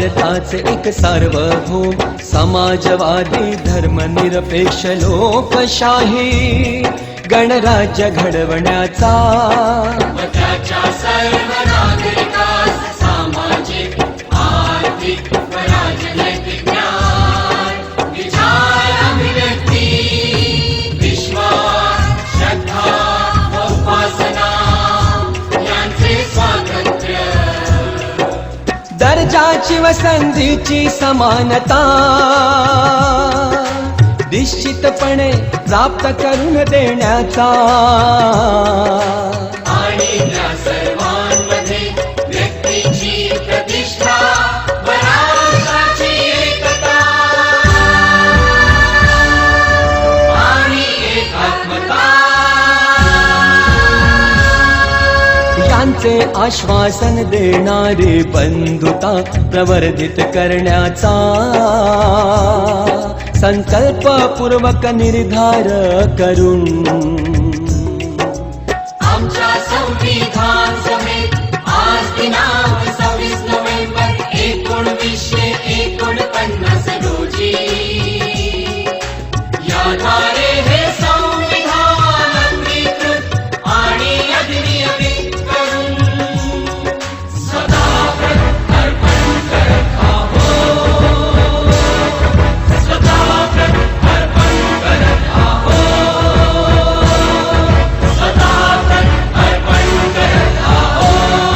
भारताचे एक सार्वभौम समाजवादी धर्मनिरपेक्ष लोकशाही गणराज्य घडवण्याचा व त्याच्या सर्व नागरिकास सामाजिक आर्थिक व राजनैतिक न्याय विचार अभिव्यक्ती विश्वास श्रद्धा व उपासना यांचे स्वातंत्र्य दर्जाची व संधीची समानता निश्चितपणे प्राप्त करून देण्याचा आणि त्या सर्वांमध्ये व्यक्तीची प्रतिष्ठा व राष्ट्राची एकता आणि एकात्मता यांचे आश्वासन देणारी बंधुता प्रवर्धित करण्याचा संकल्पपूर्वक निर्धार करून आमच्या संविधान सभेत आज दिनांक 26 नोव्हेंबर 1949 रोजी याद्वारे हे संविधान अंगीकृत आणि अधिनियमित करून सदा अर्पण करत आहोत सदा अर्पण करत आहोत सदा अर्पण करत आहोत